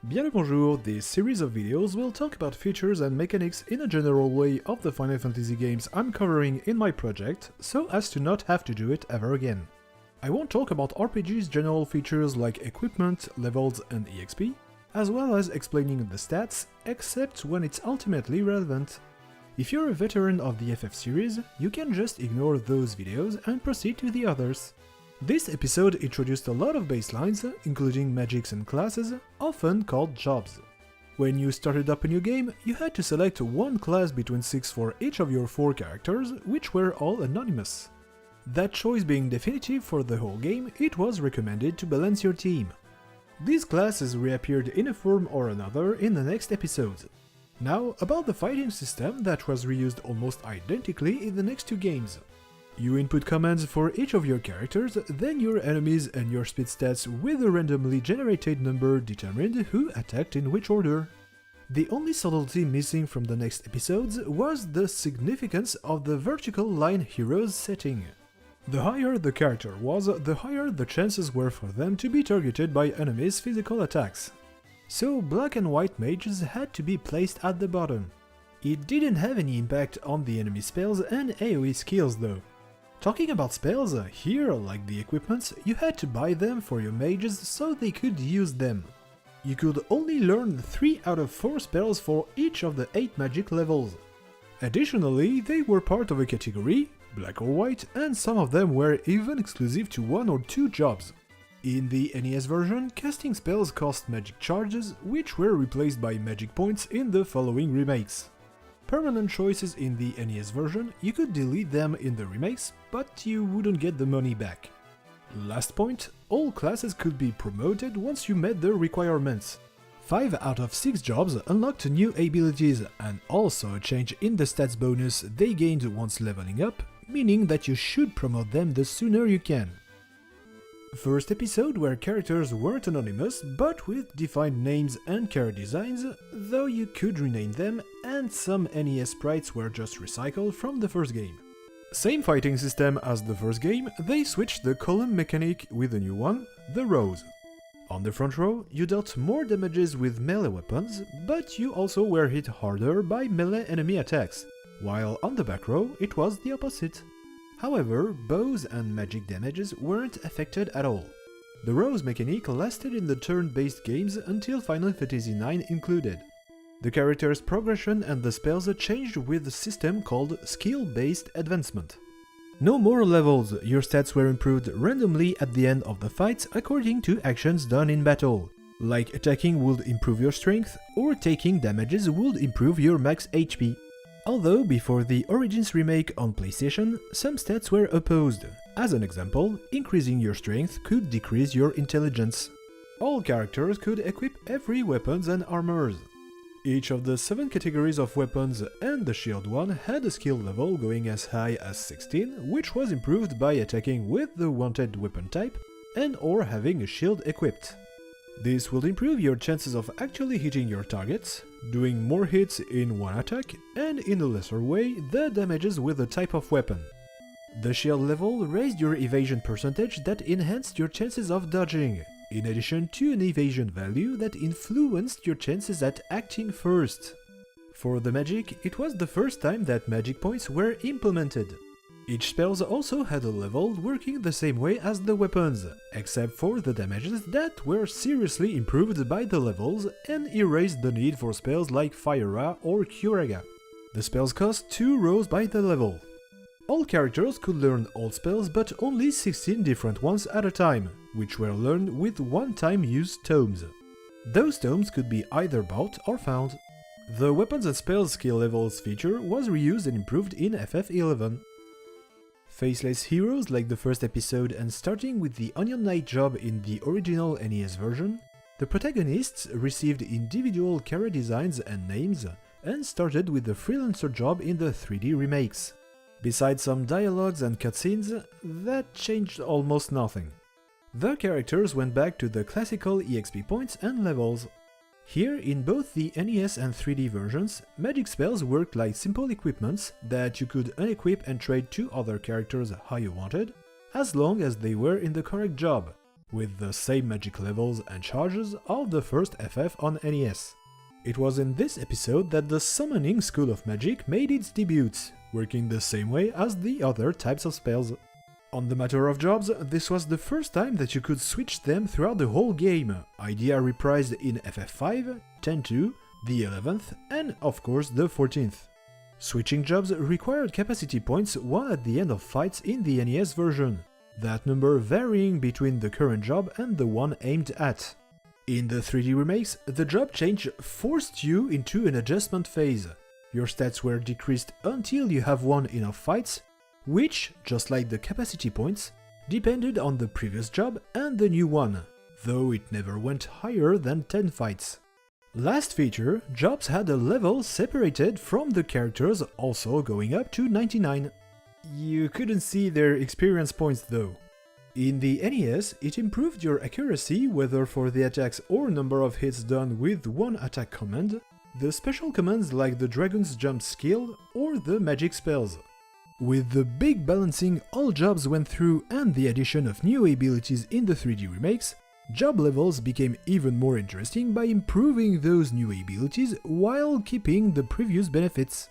Bien le bonjour, this series of videos will talk about features and mechanics in a general way of the Final Fantasy games I'm covering in my project, so as to not have to do it ever again. I won't talk about RPG's general features like equipment, levels and EXP, as well as explaining the stats, except when it's ultimately relevant. If you're a veteran of the FF series, you can just ignore those videos and proceed to the others. This episode introduced a lot of baselines, including magics and classes, often called jobs. When you started up a new game, you had to select one class between 6 for each of your 4 characters, which were all anonymous. That choice being definitive for the whole game, it was recommended to balance your team. These classes reappeared in a form or another in the next episodes. Now, about the fighting system that was reused almost identically in the next 2 games. You input commands for each of your characters, then your enemies and your speed stats with a randomly generated number determined who attacked in which order. The only subtlety missing from the next episodes was the significance of the vertical line heroes setting. The higher the character was, the higher the chances were for them to be targeted by enemies' physical attacks. So black and white mages had to be placed at the bottom. It didn't have any impact on the enemy spells and AoE skills though. Talking about spells, here, like the equipments, you had to buy them for your mages so they could use them. You could only learn 3 out of 4 spells for each of the 8 magic levels. Additionally, they were part of a category, black or white, and some of them were even exclusive to 1 or 2 jobs. In the NES version, casting spells cost magic charges, which were replaced by magic points in the following remakes. Permanent choices in the NES version, you could delete them in the remakes, but you wouldn't get the money back. Last point, all classes could be promoted once you met the requirements. 5 out of 6 jobs unlocked new abilities, and also a change in the stats bonus they gained once leveling up, meaning that you should promote them the sooner you can. First episode where characters weren't anonymous, but with defined names and character designs, though you could rename them, and some NES sprites were just recycled from the first game. Same fighting system as the first game, they switched the column mechanic with a new one, the rows. On the front row, you dealt more damages with melee weapons, but you also were hit harder by melee enemy attacks, while on the back row it was the opposite. However, bows and magic damages weren't affected at all. The rows mechanic lasted in the turn-based games until Final Fantasy IX included. The character's progression and the spells changed with a system called skill-based advancement. No more levels, your stats were improved randomly at the end of the fights according to actions done in battle, like attacking would improve your strength, or taking damages would improve your max HP. Although before the Origins remake on PlayStation, some stats were opposed. As an example, increasing your strength could decrease your intelligence. All characters could equip every weapons and armors. Each of the 7 categories of weapons and the shield one had a skill level going as high as 16, which was improved by attacking with the wanted weapon type and or having a shield equipped. This will improve your chances of actually hitting your targets, doing more hits in one attack, and in a lesser way, the damages with the type of weapon. The shield level raised your evasion percentage that enhanced your chances of dodging, in addition to an evasion value that influenced your chances at acting first. For the magic, it was the first time that magic points were implemented. Each spells also had a level working the same way as the weapons, except for the damages that were seriously improved by the levels and erased the need for spells like Fire or Curaga. The spells cost 2 rows by the level. All characters could learn all spells but only 16 different ones at a time, which were learned with one-time use tomes. Those tomes could be either bought or found. The weapons and spells skill levels feature was reused and improved in FF11. Faceless heroes like the first episode and starting with the Onion Knight job in the original NES version, the protagonists received individual character designs and names, and started with the freelancer job in the 3D remakes. Besides some dialogues and cutscenes, that changed almost nothing. The characters went back to the classical EXP points and levels. Here, in both the NES and 3D versions, magic spells worked like simple equipments that you could unequip and trade to other characters how you wanted, as long as they were in the correct job, with the same magic levels and charges of the first FF on NES. It was in this episode that the Summoning School of Magic made its debut, working the same way as the other types of spells. On the matter of jobs, this was the first time that you could switch them throughout the whole game, idea reprised in FF5, 10-2, the 11th, and of course the 14th. Switching jobs required capacity points, one at the end of fights in the NES version, that number varying between the current job and the one aimed at. In the 3D remakes, the job change forced you into an adjustment phase. Your stats were decreased until you have won enough fights, which, just like the capacity points, depended on the previous job and the new one, though it never went higher than 10 fights. Last feature, jobs had a level separated from the characters, also going up to 99. You couldn't see their experience points though. In the NES, it improved your accuracy whether for the attacks or number of hits done with one attack command, the special commands like the Dragon's Jump skill or the magic spells. With the big balancing all jobs went through and the addition of new abilities in the 3D remakes, job levels became even more interesting by improving those new abilities while keeping the previous benefits.